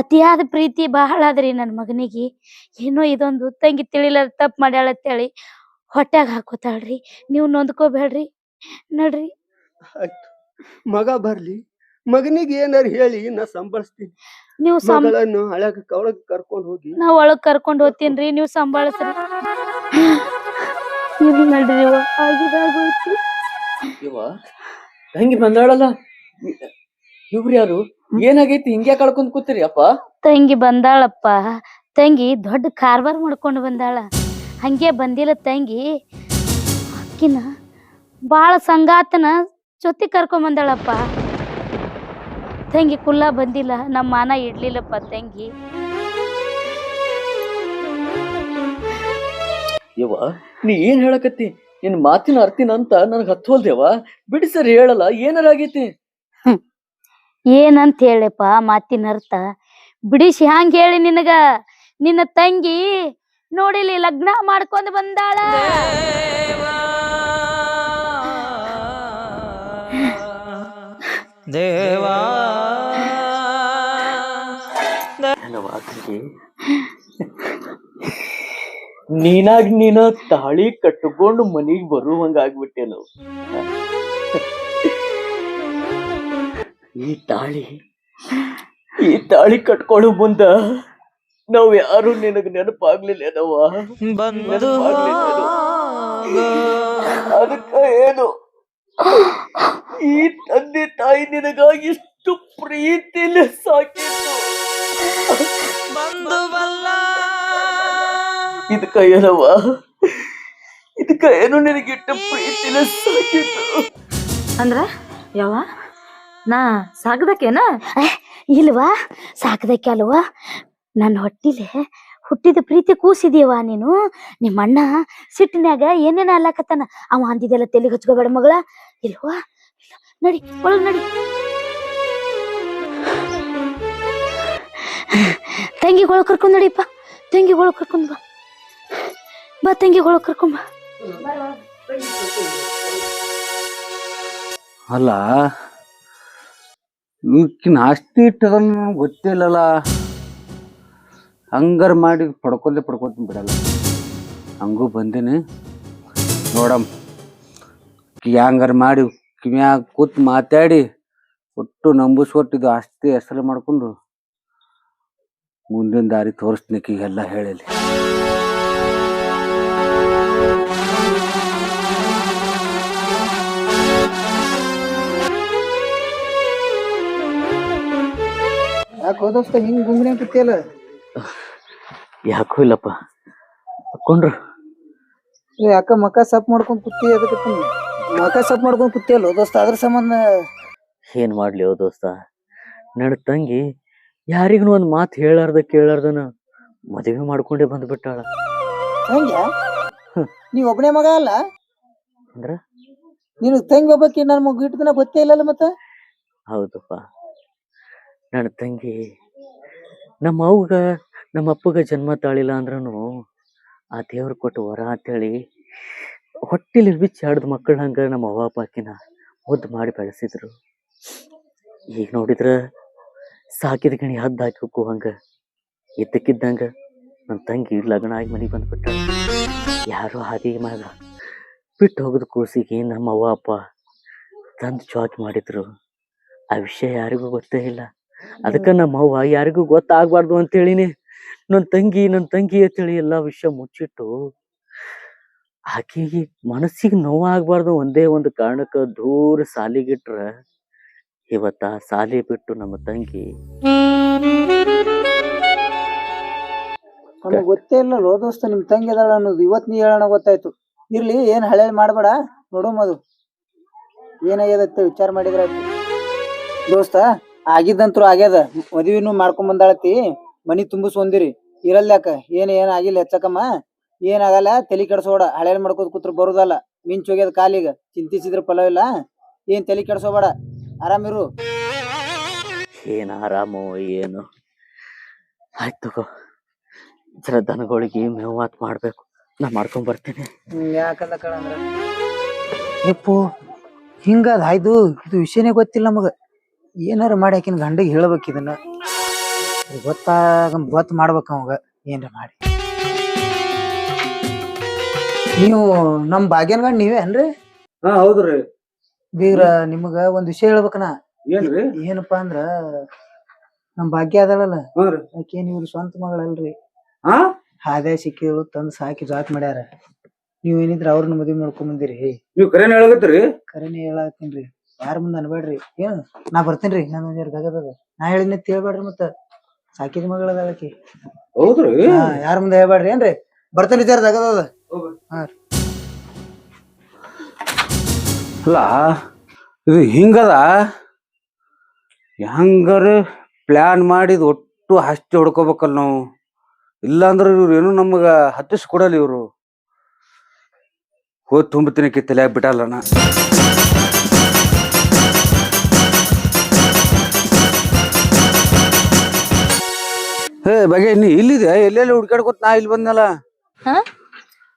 ಅತಿಯಾದ ಪ್ರೀತಿ ಬಹಳ ಆದ್ರಿ ನನ್ ಮಗನಿಗೆ. ಏನೋ ಇದೊಂದು ತಂಗಿ ತಿಳಿಲಾರ ತಪ್ಪು ಮಾಡ್ಯಾಳತ್ತೇಳಿ ಹೊಟ್ಯಾಗ ಹಾಕೋತಾಳ್ರಿ. ನೀವು ನೊಂದ್ಕೋಬೇಡ್ರಿ, ನಡ್ರಿ. ಆಯ್ತು, ಮಗ ಬರ್ಲಿ, ಮಗನಿಗೆ ಏನಾರ ಹೇಳಿ ನಾ ಸಂಭಾಳಿಸ್ತೀನಿ. ನೀವು ಮಗಳನ್ನು ಹಳ್ಯಾಗ ಒಳಗ್ ಕರ್ಕೊಂಡ್ ಹೋಗಿ ನಾ ಒಳಗ್ ಕರ್ಕೊಂಡ್ ಹೋಗ್ತೀನ್ರಿ, ನೀವು ಸಂಭಾಳಿಸ್ರಿ. ಇರ್ಲಿ ನಡ್ರಿ, ಆಗಿದಾಗೋಯ್ತು. ಇವ ತಂಗಿ ಬಂದಾಳಲ್ಲ, ಇವ್ರು ಯಾರು? ಏನಾಗೈತಿ? ಹಿಂಗ್ಯಾ ಕಳ್ಕೊಂಡ್ ಕೂತಿರಿ ಅಪ್ಪ? ತಂಗಿ ಬಂದಾಳಪ್ಪ. ತಂಗಿ ದೊಡ್ಡ ಕಾರ್ಬಾರ್ ಮಾಡ್ಕೊಂಡು ಬಂದಾಳ. ಹಂಗೆ ಬಂದಿಲ್ಲ ತಂಗಿ, ಅಕ್ಕಿನ ಬಾಳ ಸಂಗಾತನ ಜೊತೆ ಕರ್ಕೊಂಡ್ ಬಂದಾಳಪ್ಪ. ತಂಗಿ ಕುಲ್ಲ ಬಂದಿಲ್ಲ, ನಮ್ಮ ಮಾನ ಇಡ್ಲಿಲ್ಲಪ್ಪ ತಂಗಿ. ಇವ ನೀ ಏನ್ ಹೇಳಕತ್ತಿ? ನಿನ್ ಮಾತಿನ ಅರ್ತಿನ ಅಂತ ನನಗ್ ಹತ್ತೋಲ್ದೇವ. ಬಿಡಿ ಸರಿ ಹೇಳಲ್ಲ, ಏನಾರ ಆಗೈತಿ? ಏನಂತ ಹೇಳಪ್ಪ ಮಾತಿನ ಅರ್ಥ? ಬಿಡಿಸಿ ಹ್ಯಾಂಗ ಹೇಳಿ ನಿನಗ? ನಿನ್ನ ತಂಗಿ ನೋಡಿಲಿ ಲಗ್ನ ಮಾಡ್ಕೊಂಡ್ ಬಂದಾಳ. ದೇವಾ ನೀನಾಗ್ ನೀನ ತಾಳಿ ಕಟ್ಕೊಂಡು ಮನಿಗ್ ಬರುವಂಗ ಆಗ್ಬಿಟ್ಟೇನು? ಈ ತಾಳಿ ಕಟ್ಕೊಳ್ಳೋ ಮುಂದ ನಾವ್ ಯಾರು ನಿನಗ್ ನೆನಪಾಗ್ಲಿಲ್ಲೇನವ? ಅದಕ್ಕ ಏನು ಈ ತಂದೆ ತಾಯಿ ನಿನಗಾಗಿ ಇಷ್ಟು ಪ್ರೀತಿಲಿ ಸಾಕಿದ್ದು. ಬಂದು ಬಲ್ಲ ಇದಕ್ಕ ಏನವ್ವ, ಇದಕ್ಕ ಏನು ನಿನಗಿಟ್ಟ ಪ್ರೀತಿನ ಸಾಕಿತ್ತು. ಅಂದ್ರ ಯಾವ ನಾ ಸಾಕದಕ್ಕೇನ? ಇಲ್ವಾ ಸಾಕದಕ್ಕೆ ಅಲ್ವಾ ನನ್ನ ಹೊಟ್ಟಿಲೆ ಹುಟ್ಟಿದ ಪ್ರೀತಿ ಕೂಸಿದೀವ ನೀನು. ನಿಮ್ಮ ಅಣ್ಣ ಸಿಟ್ಟಿನ್ಯಾಗ ಏನೇನ ಅಲ್ಲಾಕತ್ತಾನ, ಅವ ಅಂದಿದೆಲ್ಲ ತೆಲಿಗೆ ಹಚ್ಕೋಬೇಡ ಮಗಳ. ಇಲ್ವಾ ನಡಿ ಒಳಗ್ ನಡಿ. ತಂಗಿಗಳು ಕರ್ಕೊಂಡ್ ನಡಿಪ್ಪ, ತಂಗಿಗಳು ಕರ್ಕೊಂಡ್ ಬಾ. ಬಾ ತಂಗಿಗಳು ಕರ್ಕೊಂಡ್ ಬಾ. ಅಲ್ಲ ಈಕಿನ ಆಸ್ತಿ ಇಟ್ಟದಲ್ಲ ನನಗೆ ಗೊತ್ತೇ ಇಲ್ಲಲ್ಲ. ಹಂಗಾರ ಮಾಡಿ ಪಡ್ಕೊಂತ ಬಿಡಲ್ಲ. ಹಂಗೂ ಬಂದೀನಿ ನೋಡಮ್, ಹಂಗಾರ ಮಾಡಿ ಕಿವ್ಯಾಗ ಕೂತ್ ಮಾತಾಡಿ ಒಟ್ಟು ನಂಬಿಸ್ಕೊಟ್ಟಿದ್ದು ಆಸ್ತಿ ಹೆಸರು ಮಾಡ್ಕೊಂಡು ಮುಂದಿನ ದಾರಿ ತೋರಿಸ್ನಿಕ್ಕಿಗೆಲ್ಲ ಹೇಳಲಿ. ಯಾಕೆ ಹೋದಸ್ತ ಹಿಂಗ್ ಗುಂಗ್ರಿ ಕೂತಿಯಲ್ಲ? ಯಾಕೂ ಇಲ್ಲಪ್ಪ, ಹಾಕೊಂಡ್ರು ಯಾಕ ಮಕ ಸಪ್ ಮಾಡ್ಕೊಂಡ್ ಕೂತಿ? ಅದಕ್ಕೆ ಮಕ ಸಪ್ ಮಾಡ್ಕೊಂಡ್ ಕೂತಿಯಲ್ಲ ದೋಸ್ತ, ಅದ್ರ ಸಂಬಂಧ. ಏನ್ ಮಾಡ್ಲಿ ಓ ದೋಸ್ತ, ನಡ್ ತಂಗಿ ಯಾರಿಗೂ ಒಂದ್ ಮಾತು ಕೇಳಾರ್ದನ ಮದುವೆ ಮಾಡ್ಕೊಂಡೇ ಬಂದ್ಬಿಟ್ಟಾಳ. ಹಂಗ್ಯಾ? ನೀವ್ ಒಬ್ಬನೇ ಮಗ ಅಲ್ಲ ಅಂದ್ರ ನೀನು ತಂಗಿ ಒಬ್ಬಕಿ ನನ್ ಮಗ ಇಟ್ಟು ದಿನ ಗೊತ್ತೇ ಇಲ್ಲಲ್ಲ ಮತ್ತ? ಹೌದಪ್ಪ, ನನ್ನ ತಂಗಿ ನಮ್ಮ ಅವ್ಗ ನಮ್ಮ ಅಪ್ಪಗ ಜನ್ಮ ತಾಳಿಲ್ಲ ಅಂದ್ರೂ ಆ ದೇವ್ರ ಕೊಟ್ಟು ವರ ಅಂತೇಳಿ ಹೊಟ್ಟಿಲಿ ಬಿಚ್ಚಿ ಆಡ್ದ ಮಕ್ಕಳ ಹಂಗ ನಮ್ಮ ಅವ್ವ ಅಪ್ಪಾಕಿನ ಮುದ್ದು ಮಾಡಿ ಬೆಳೆಸಿದ್ರು. ಈಗ ನೋಡಿದ್ರ ಸಾಕಿದ ಗಣಿ ಹದ್ದು ಹಾಕಿ ಹೋಗು ಹಂಗ ಇದ್ದಕ್ಕಿದ್ದಂಗ ನನ್ನ ತಂಗಿ ಲಗ್ನ ಆಗಿ ಮನೆಗೆ ಬಂದ್ಬಿಟ್ಟ. ಯಾರೋ ಹಾದಿ ಮ್ಯಾಗ ಬಿಟ್ಟು ಹೋಗದ ಕೂಸಿಗೆ ನಮ್ಮ ಅವ್ವ ಅಪ್ಪ ತಂದು ಚಾಕ್ ಮಾಡಿದ್ರು. ಆ ವಿಷಯ ಯಾರಿಗೂ ಗೊತ್ತೇ ಇಲ್ಲ. ಅದಕ್ಕ ನಮ್ಮ ಅವ್ವ ಯಾರಿಗೂ ಗೊತ್ತಾಗ್ಬಾರ್ದು ಅಂತೇಳಿನಿ ನನ್ನ ತಂಗಿ ಅಂತೇಳಿ ಎಲ್ಲಾ ವಿಷಯ ಮುಚ್ಚಿಟ್ಟು ಆಕೆಗೆ ಮನಸ್ಸಿಗೆ ನೋವಾಗ್ಬಾರ್ದು ಒಂದೇ ಒಂದು ಕಾರಣಕ್ಕ ದೂರ ಸಾಲಿಗಿಟ್ರ ಇವತ್ತ ಸಾಲಿ ಬಿಟ್ಟು ನಮ್ಮ ತಂಗಿ. ನಮಗ್ ಗೊತ್ತೇ ಇಲ್ಲ ಲೋ ದೋಸ್ತ ನಿಮ್ ತಂಗಿ ಅದಾಳ ಅನ್ನೋದು ಇವತ್ ನೀ ಹೇಳೋಣ ಗೊತ್ತಾಯ್ತು. ಇರ್ಲಿ, ಏನ್ ಹಳೆ ಮಾಡ್ಬೇಡ, ನೋಡೋಮದು ಏನಾಗ್ಯದ ವಿಚಾರ ಮಾಡಿದ್ರ ದೋಸ್ತ. ಆಗಿದ್ದಂತ್ರು ಆಗ್ಯದ, ಮದ್ವಿನೂ ಮಾಡ್ಕೊಂಡ್ ಬಂದಾಳತಿ, ಮನಿ ತುಂಬಿಸ್ಕೊಂದಿರಿ ಇರಲ್ಯಾಕ. ಏನ್ ಆಗಿಲ್ಲ ಹೆಚ್ಚಕಮ್ಮ, ಏನಾಗಲ್ಲ, ತಲಿ ಕೆಡ್ಸೋಬೇಡ. ಹಳೆ ಮಾಡ್ಕೋದ್ ಕೂತ್ರ ಬರುದಲ್ಲ, ಮಿಂಚ್ ಹೋಗ್ಯದ ಕಾಲಿಗ, ಚಿಂತಿಸಿದ್ರ ಫಲವಿಲ್ಲ. ಏನ್ ತಲಿ ಕೆಡ್ಸೋಬೇಡ, ಆರಾಮಿರು. ಏನ್ ಆರಾಮು ಏನು. ಆಯ್ತು ತಗೋ, ಜರ ದನಗಳಿಗೆ ಮೇವಾತ್ ಮಾಡ್ಬೇಕು, ನಾ ಮಾಡ್ಕೊಂಡ್ ಬರ್ತೀನಿ. ಯಾಕಲ್ಲ ಕಳಂದ್ರ ಯಪ್ಪು ಹಿಂಗದ ಆಯ್ತು. ಇದು ವಿಷಯನೇ ಗೊತ್ತಿಲ್ಲ ನಮಗ. ಏನಾರ ಮಾಡಿ ಆಕಿನ ಗಂಡಿಗೆ ಹೇಳ್ಬೇಕು ಇದನ್ನ, ಗೊತ್ತ ಮಾಡ್ಬೇಕ ಅವಾಗ ಏನ್ರ ಮಾಡಿ. ನೀವು ನಮ್ ಭಾಗ್ಯನ್ ಗಂಡ ನೀವೇ ಅನ್ರಿ? ಹಾ ಹೌದ್ರಿ ಬೀಗ್ರ. ನಿಮಗ ಒಂದ್ ವಿಷಯ ಹೇಳ್ಬೇಕನ. ಏನ್ರಿ? ಏನಪ್ಪಾ ಅಂದ್ರ ನಮ್ ಭಾಗ್ಯ ಅದಳಲ್ಲ, ಹ್ಞೂ ರೀ. ಆಕೇನ್ ಇವ್ರ ಸ್ವಂತ ಮಗಳಲ್ರಿ. ಹಾ ಹಾದೇ ಸಿಕ್ಕಿದ್ರು ತಂದ್ ಸಾಕಿ ಜಾಕ್ ಮಾಡ್ಯಾರ. ನೀವ್ ಏನಿದ್ರ ಅವ್ರನ್ನ ಮದ್ವಿ ಮಾಡ್ಕೊಂಡ್ ಬಂದಿರಿ. ನೀವ್ ಕರೆನ ಹೇಳಕತ್ರಿ? ಕರೆನೇ ಹೇಳತ್ತೀನ್ರಿ, ಯಾರ ಮುಂದೆ ಅನ್ಬೇಡ್ರಿ. ಏನ್ ನಾ ಬರ್ತೇನ್ರಿ, ನನ್ನ ಗಗದದ. ನಾ ಹೇಳಿನ ಹೇಳ್ಬೇಡ್ರಿ, ಮತ್ತ ಸಾಕಿದ ಮಗಳದಾಕಿ. ಹೌದ್ರಿ? ಯಾರ ಮುಂದೆ ಹೇಳ್ಬೇಡ್ರಿ ಏನ್ರಿ. ಬರ್ತೇನೆ ಜರ ಗಗದದ. ಅಲ್ಲ ಇದು ಹಿಂಗದ, ಹೆಂಗಾರ ಪ್ಲಾನ್ ಮಾಡಿದ್ ಒಟ್ಟು ಹಸ್ತಿ ಹೊಡ್ಕೋಬೇಕಲ್ಲ ನಾವು. ಇಲ್ಲಾಂದ್ರ ಇವ್ರು ಏನು ನಮಗ ಹತ್ತಿಸ್ ಕೊಡಲ್ಲ. ಇವ್ರು ಹೋದ್ ತುಂಬತೀನಿ ತಲೆಯಾಗ ಬಿಟ್ಟಲ್ಲ ನಾ. ಹೇ ಬಗೆ, ನೀ ಇಲ್ಲಿದೆ? ಎಲ್ಲೆಲ್ಲಿ ಹುಡ್ಕಾಡ್ಕೊತ ನಾ ಇಲ್ಲಿ ಬಂದ್ನಲ್ಲ.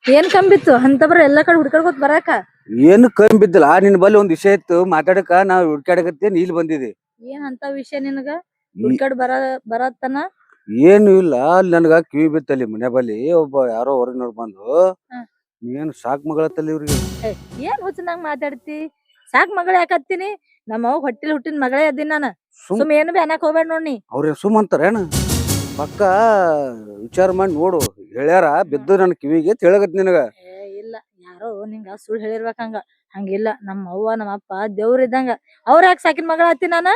ಏನ್ ಕಂಬಿತ್ತು ಅಂತ ಬರ ಎಲ್ಲಾ ಕಡೆ ಹುಡ್ಕಾಡ್ಕೊತ ಬರಾಕ? ಏನು ಕಮ್ಮಿ ಬಿದ್ದಿಲ್ಲ, ನಿನ್ ಬಲ್ಲಿ ಒಂದ್ ವಿಷಯ ಇತ್ತು ಮಾತಾಡಕ. ನಾವ್ ಹುಡ್ಕಾಡಕತ್ತೇನ್ ಇಲ್ಲಿ ಬಂದಿದೆ. ಏನ್ ಅಂತ ವಿಷಯ ನಿನಗ? ಹುಡ್ಕಾಡ್ ಬರತ್ತನ? ಏನು ಇಲ್ಲ, ಅಲ್ಲಿ ನನ್ಗ ಕಿವಿ ಬಿತ್ತಲ್ಲಿ ಮನೆ ಬಲ್ಲಿ ಒಬ್ಬ ಯಾರೋ ಹೊರಗಿನವ್ರು ಬಂದು, ನೀನ್ ಸಾಕ್ ಮಗಳತ್ತಲ್ಲಿ ಇವ್ರಿಗೆ. ಏನ್ ಹುಚ್ಚನಂಗ ಮಾತಾಡ್ತಿ? ಸಾಕ್ ಮಗಳ ಯಾಕತ್ತೀನಿ? ನಮ್ಮ ಅವ್ ಹೊಟ್ಟಿಲ್ ಹುಟ್ಟಿನ ಮಗಳೇ ಅದಿನ್ ನಾನು. ಸುಮ್ ಏನು ಬಿ ಅನ್ನಕ್ ಹೋಗ್ಬೇಡ ನೋಡ್ನಿ. ಅವ್ರೇನ್ ಸುಮ್ ಅಂತಾರೇನ? ಪಕ್ಕ ವಿಚಾರ ಮಾಡಿ ನೋಡು. ಹೇಳ್ಯಾರ ಬಿದ್ದು ನನ್ ಕಿವಿಗೆ ಹೇಳಕತ್ ನಿನಗ. ಇಲ್ಲ, ಯಾರೋ ನಿಂಗ ಸುಳ್ಳು ಹೇಳಿರ್ಬೇಕಂಗ. ಹಂಗಿಲ್ಲ, ನಮ್ಮ ಅವ್ವ ನಮ್ಮ ಅಪ್ಪ ದೇವ್ರ ಇದ್ದಂಗ. ಅವ್ರ ಯಾಕೆ ಸಾಕಿನ ಮಗಳ ಹತ್ತಿ ನಾನ?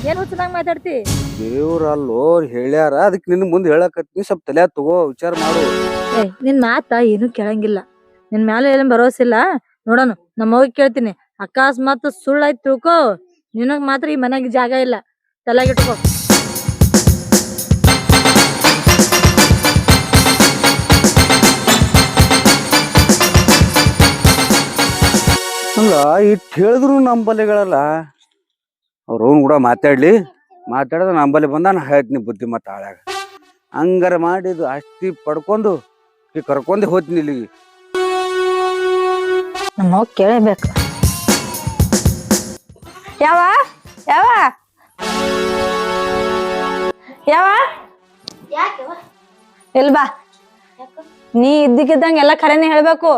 ಏನ್ ಹುಚ್ಚನಂಗ ಮಾತಾಡ್ತಿ? ದೇವ್ರ ಅಲ್ಲೋ ಹೇಳ್ಯಾರ, ಅದಕ್ಕೆ ನಿನ್ ಮುಂದೆ ಹೇಳಕತ್ನಿ. ಸ್ವಲ್ಪ ತಲೆ ತಗೋ, ವಿಚಾರ ಮಾಡು. ನಿನ್ ಮಾತ ಏನು ಕೇಳಂಗಿಲ್ಲ. ನಿನ್ ಮ್ಯಾಲ ಏನ್ ಭರವಸೆ ಇಲ್ಲ. ನೋಡೋಣ ನಮ್ಮ ಅವ್ವ ಕೇಳ್ತೀನಿ. ಅಕಸ್ಮಾತ್ ಸುಳ್ಳಾಯ್ತು ತಿಳ್ಕೊ, ನಿನಗ್ ಮಾತ್ರ ಈ ಮನ್ಯಾಗ ಜಾಗ ಇಲ್ಲ. ತಲೆಗಿಟ್ಕೋ. ಅಲ್ಲ ಇಟ್ಟು ಹೇಳಿದ್ರು ನಂಬಲಿಗಳಲ್ಲ. ಅವ್ರ ಅವ್ನು ಕೂಡ ಮಾತಾಡಿದ್ರೆ ನಂಬಲ್ಲಿ ಬಂದ ನಾ ಹೇಳ್ತೀನಿ ಬುದ್ಧಿ ಮತ್ತೆ ಆಳ್ಯಾಗ ಹಂಗಾರ ಮಾಡಿದ್ದು ಆಸ್ತಿ ಪಡ್ಕೊಂಡು ಕರ್ಕೊಂಡೆ ಹೋಗ್ತೀನಿ ಇಲ್ಲಿಗೆ. ನಮ್ಮವ್ ಕೇಳಬೇಕು. ಯಾವ ಯಾವ ಯಾವ ಯಾಕೆವ ಇಲ್ಬಾ. ನೀ ಇದ್ದಕ್ಕಿದ್ದಂಗ ಎಲ್ಲಾ ಖರೇನೆ ಹೇಳ್ಬೇಕು.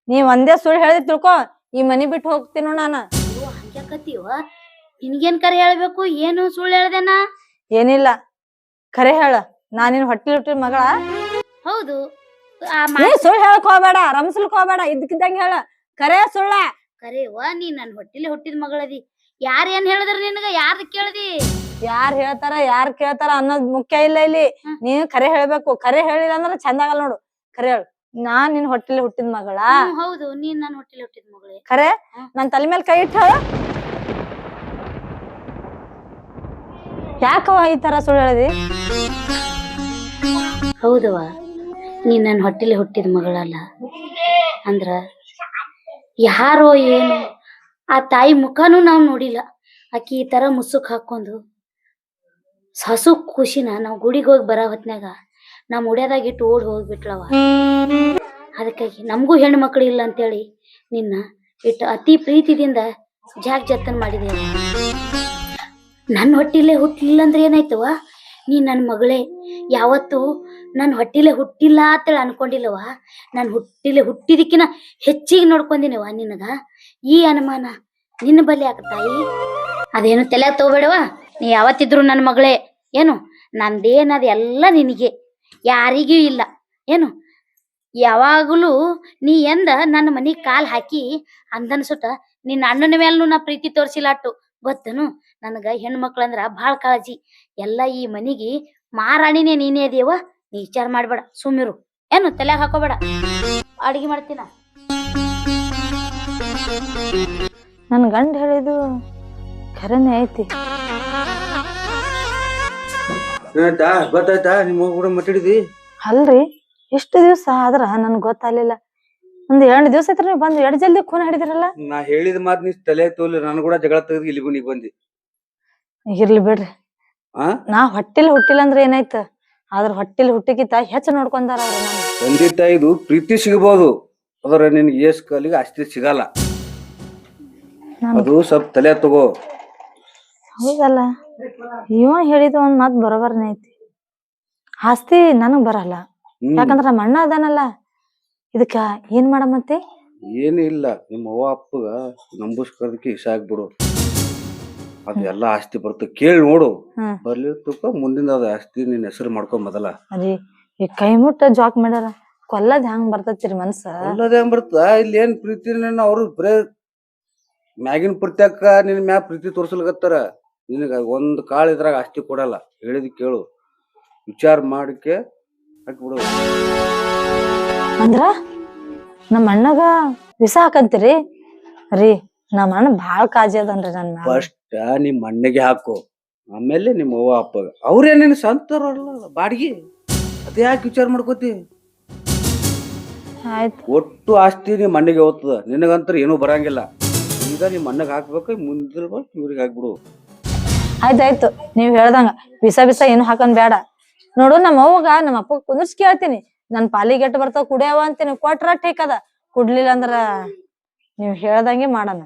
ನೀ ಒಂದೇ ಸುಳ್ಳು ಹೇಳಿದ್ ತಿಳ್ಕೊ, ಈ ಮನಿ ಬಿಟ್ಟು ಹೋಗ್ತೀನೋ ನಾನು. ಹಂಗ್ಯಾಕತ್ತೀವ? ನಿನ್ಗೇನ್ ಕರೆ ಹೇಳ್ಬೇಕು? ಏನು ಸುಳ್ಳು ಹೇಳ್ದೇನಾ? ಏನಿಲ್ಲ, ಖರೆ ಹೇಳ. ನಾನಿನ್ ಹೊಟ್ಟೆ ಹುಟ್ಟಿದ ಮಗಳ. ಹೌದು. ನೀ ಸುಳ್ಳು ಹೇಳಕ್ ಹೋಗ್ಬೇಡ, ರಮಸ್ಲಕ್ ಹೋಗ್ಬೇಡ. ಇದ್ದಕ್ಕಿದ್ದಂಗ ಹೇಳ, ಖರೆ ಸುಳ್ಳ. ಕರೆವ ನೀ ನನ್ ಹೊಟ್ಟಿಲೆ ಹುಟ್ಟಿದ ಮಗಳದಿ. ಯಾರ್ ಏನ್ ಹೇಳಿದ್ರ ನಿನಗ? ಯಾರ್ದ ಕೇಳ್ದಿ? ಯಾರ್ ಹೇಳ್ತಾರ ಯಾರ್ ಕೇಳ್ತಾರ ಅನ್ನೋದ್ ಮುಖ್ಯ ಇಲ್ಲ ಇಲ್ಲಿ. ನೀನ್ ಖರೆ ಹೇಳ್ಬೇಕು. ಖರೆ ಹೇಳಿಲ್ಲ ಅಂದ್ರ ಚಂದ ಆಗಲ್ಲ ನೋಡು. ಖರೆ ಹೇಳು, ನಾನ್ ನಿನ್ ಹೊಟ್ಟಿಲೆ ಹುಟ್ಟಿದ ಮಗಳ. ಹೌದು, ನೀನ್ ನನ್ ಹೊಟ್ಟಿಲೆ ಹುಟ್ಟಿದ ಮಗಳೇ. ಖರೆ ನನ್ ತಲೆ ಮೇಲೆ ಕೈ ಇಟ್ಟು ಹೇಳು. ಯಾಕವ ಈ ತರ ಸುಳ್ಳು ಹೇಳಿದಿ? ಹೌದವ, ನೀನ್ ನನ್ ಹೊಟ್ಟಿಲೆ ಹುಟ್ಟಿದ ಮಗಳಲ್ಲ ಅಂದ್ರ ಯಾರೋ ಏನು ಆ ತಾಯಿ ಮುಖನೂ ನಾವ್ ನೋಡಿಲ್ಲ. ಆಕಿ ಈ ತರ ಮುಸುಕ್ ಹಾಕೊಂಡು ಹಸು ಖುಷಿನ ನಾವ್ ಗುಡಿಗೆ ಹೋಗಿ ಬರೋ ಹೊತ್ನ್ಯಾಗ ನಮ್ ಉಡ್ಯಾದಾಗ ಇಟ್ಟು ಓಡ್ ಹೋಗ್ಬಿಟ್ಲವ. ಅದಕ್ಕಾಗಿ ನಮಗೂ ಹೆಣ್ಣು ಮಕ್ಳು ಇಲ್ಲ ಅಂತೇಳಿ ನಿನ್ನ ಇಟ್ಟು ಅತಿ ಪ್ರೀತಿದಿಂದ ಜತನ್ ಮಾಡಿದೆ. ನನ್ನ ಹೊಟ್ಟಿಲೆ ಹುಟ್ಟಿಲ್ಲ ಅಂದ್ರೆ ಏನಾಯ್ತವ? ನೀ ನನ್ನ ಮಗಳೇ. ಯಾವತ್ತು ನನ್ನ ಹೊಟ್ಟಿಲೆ ಹುಟ್ಟಿಲ್ಲ ಅಂತೇಳಿ ಅನ್ಕೊಂಡಿಲ್ಲವ. ನಾನು ಹುಟ್ಟಿಲೆ ಹುಟ್ಟಿದಕ್ಕಿನ ಹೆಚ್ಚಿಗೆ ನೋಡ್ಕೊಂಡಿನವ ನಿನಗ. ಈ ಅನುಮಾನ ನಿನ್ನ ಬಲಿ ತಾಯಿ. ಅದೇನು ತಲೆ ತಗೋಬೇಡವ. ನೀ ಯಾವತ್ತಿದ್ರು ನನ್ನ ಮಗಳೇ. ಏನು ನಂದೇನದ ಎಲ್ಲ ನಿನಗೆ, ಯಾರಿಗೂ ಇಲ್ಲ. ಏನು ಯಾವಾಗಲೂ ನೀ ಎಂದ ನನ್ನ ಮನೆಗೆ ಕಾಲ್ ಹಾಕಿ ಅಂದನ್ಸುತ್ತ ನಿನ್ನ ಅಣ್ಣನ ಮೇಲೂ ನಾ ಪ್ರೀತಿ ತೋರಿಸಿಲ್ಲ ಅಟ್ಟು. ಗೊತ್ತನು? ನನಗ ಹೆಣ್ಮಕ್ಳು ಅಂದ್ರ ಭಾಳ ಕಾಳಜಿ. ಎಲ್ಲ ಈ ಮನಿಗೆ ಮಾರಾಣಿನೇ ನೀನೇ ಅದೇವ. ನೀ ವಿಚಾರ ಮಾಡ್ಬೇಡ, ಸುಮ್ಮಿರು. ಏನು ತಲೆಯಾಗ ಹಾಕೋಬೇಡ. ಅಡಿಗೆ ಮಾಡ್ತೀನ. ನನ್ ಗಂಡ ಹೇಳಿದು ಖರೇನೆ ಐತಿ. ಗೊತ್ತಾಯ್ತಾ? ನಿಮ್ಮ ಕೂಡ ಮಾತಾಡಿದಿ? ಅಲ್ರಿ, ಎಷ್ಟು ದಿವ್ಸ ಆದ್ರ ನನ್ಗ್ ಗೊತ್ತಾಗ್ಲಿಲ್ಲ. ಒಂದ್ 2 ದಿವ್ಸ ಐತ್ರಿ ನೀವು ಬಂದ್. 2 ಜಲ್ದಿ ಖೂನ್ ಹಿಡಿದಿರಲ್ಲ. ನಾ ಹೇಳಿದ ಮಾತ್ ನೀ ತಲೆ ತೋಲಿ ನಾನು ಕೂಡ ಜಗಳ ತೆಗೆದು ಇಲ್ಲಿಗೂ ನೀ ಬಂದಿ. ಇರ್ಲಿ ಬಿಡ್ರಿ. ನಾ ಹೊಟ್ಟಿಲ್ ಹುಟ್ಟಿಲ್ಲ ಅಂದ್ರೆ ಏನಾಯ್ತ? ಆದ್ರ ಹೊಟ್ಟಿಲ್ ಹುಟ್ಟಿಗಿತ್ತ ಹೆಚ್ಚ ನೋಡ್ಕೊಂಡಾರ ಅವ್ರು. ತಂದೆ ತಾಯಿದು ಪ್ರೀತಿ ಸಿಗಬಹುದು, ಆದ್ರೆ ನಿನ್ಗೆ ಏಸ್ ಕಾಲಿಗೆ ಆಸ್ತಿ ಸಿಗಲ್ಲ. ಅದು ಸ್ವಲ್ಪ ತಲೆ ತಗೋ. ಹೌದಲ್ಲ, ಇವ ಹೇಳಿದ ಒಂದ್ ಮಾತ್ ಬರೋಬರ್ನೇ ಐತಿ. ಆಸ್ತಿ ನನಗ್ ಬರಲ್ಲ, ಯಾಕಂದ್ರ ನಮ್ಮ ಅಣ್ಣ ಅದಾನಲ್ಲ. ಇದಕ್ಕ ಏನ್ ಮಾಡಮತ್ತೆ? ಏನು ಇಲ್ಲ, ನಿಮ್ಮ ಅವ್ವ ಅಪ್ಪಗ ನಂಬುಸ್ಕರ್ದಕ್ಕೆ ಇಷ್ಟ ಆಗ್ಬಿಡು. ಅದೆಲ್ಲ ಆಸ್ತಿ ಬರುತ್ತೆ, ಕೇಳಿ ನೋಡು. ಬರ್ಲಿ ತುಕ ಮುಂದಿನ ಅದ ಆಸ್ತಿ ನಿನ್ನ ಹೆಸರು ಮಾಡ್ಕೊಂಡ್ ಮೊದಲ. ಅದೇ ಈ ಕೈ ಮುಟ್ಟ ಜಾಕ್ ಮಾಡ್ಯಾರ. ಕೊಲ್ಲದ್ ಹೆಂಗ್ ಬರ್ತೈತಿರಿ ಮನ್ಸ? ಕೊಲ್ಲದ ಹೆಂಗ್ ಬರ್ತದ? ಇಲ್ಲಿ ಏನ್ ಪ್ರೀತಿ ಅವ್ರು ಬರೇ ಮ್ಯಾಗಿನ ಪ್ರೀತಿಯಕ್ಕ ನಿನ್ ಮ್ಯಾಗ ಪ್ರೀತಿ ತೋರ್ಸಲ್ಗತ್ತಾರ. ನಿನಗ ಒಂದ್ ಕಾಳ ಇದ್ರಾಗ ಆಸ್ತಿ ಕೊಡಲ್ಲ. ಹೇಳಿದ್ ಕೇಳು, ವಿಚಾರ ಮಾಡಕ್ಕೆ ಹಾಕ್ಬಿಡು. ಅಂದ್ರ ನಮ್ಮ ಅಣ್ಣಗ ವಿಷ ಹಾಕಂತೀರಿ? ರೀ, ನಮ್ಮ ಅಣ್ಣ ಬಾಳ ಕಾಜಿ ಅದನ್ರಿ ನನ್ ಮ್ಯಾಲ. ಫಸ್ಟ್ ನಿಮ್ ಅಣ್ಣಗೆ ಹಾಕು, ಆಮೇಲೆ ನಿಮ್ಮ ಅವ್ವ ಅಪ್ಪಗ. ಅವ್ರೇನೇನು ಸಂತರಲ್ಲ ಬಾಡಿಗೆ, ಅದೇ ಯಾಕೆ ವಿಚಾರ ಮಾಡ್ಕೋತಿ? ಆಯ್ತು, ಒಟ್ಟು ಆಸ್ತಿ ನಿಮ್ ಅಣ್ಣಗೆ ಹೋಗ್ತದ, ನಿನಗಂತರ ಏನೂ ಬರಂಗಿಲ್ಲ. ಈಗ ನಿಮ್ ಅಣ್ಣಗೆ ಹಾಕ್ಬೇಕು, ಮುಂದಿನ ಇವ್ರಿಗೆ ಹಾಕ್ಬಿಡು. ಆಯ್ತಾಯ್ತು, ನೀವ್ ಹೇಳ್ದಂಗ ಬಿಸ ಏನು ಹಾಕನ್ ಬೇಡ. ನೋಡು, ನಮ್ಮ ಅವ್ವಗ ನಮ್ಮ ಅಪ್ಪ ಕುಂದರ್ಸಿ ಕೇಳ್ತೀನಿ. ನನ್ ಪಾಲಿಗೆ ಎಟ್ಟು ಬರ್ತಾವ ಕುಡಿಯವ ಅಂತೀನಿ. ಕೊಟ್ರ ಠೀಕ್ ಅದ, ಕುಡ್ಲಿಲ್ಲ ಅಂದ್ರ ನೀವ್ ಹೇಳ್ದಂಗೆ ಮಾಡೋಣ.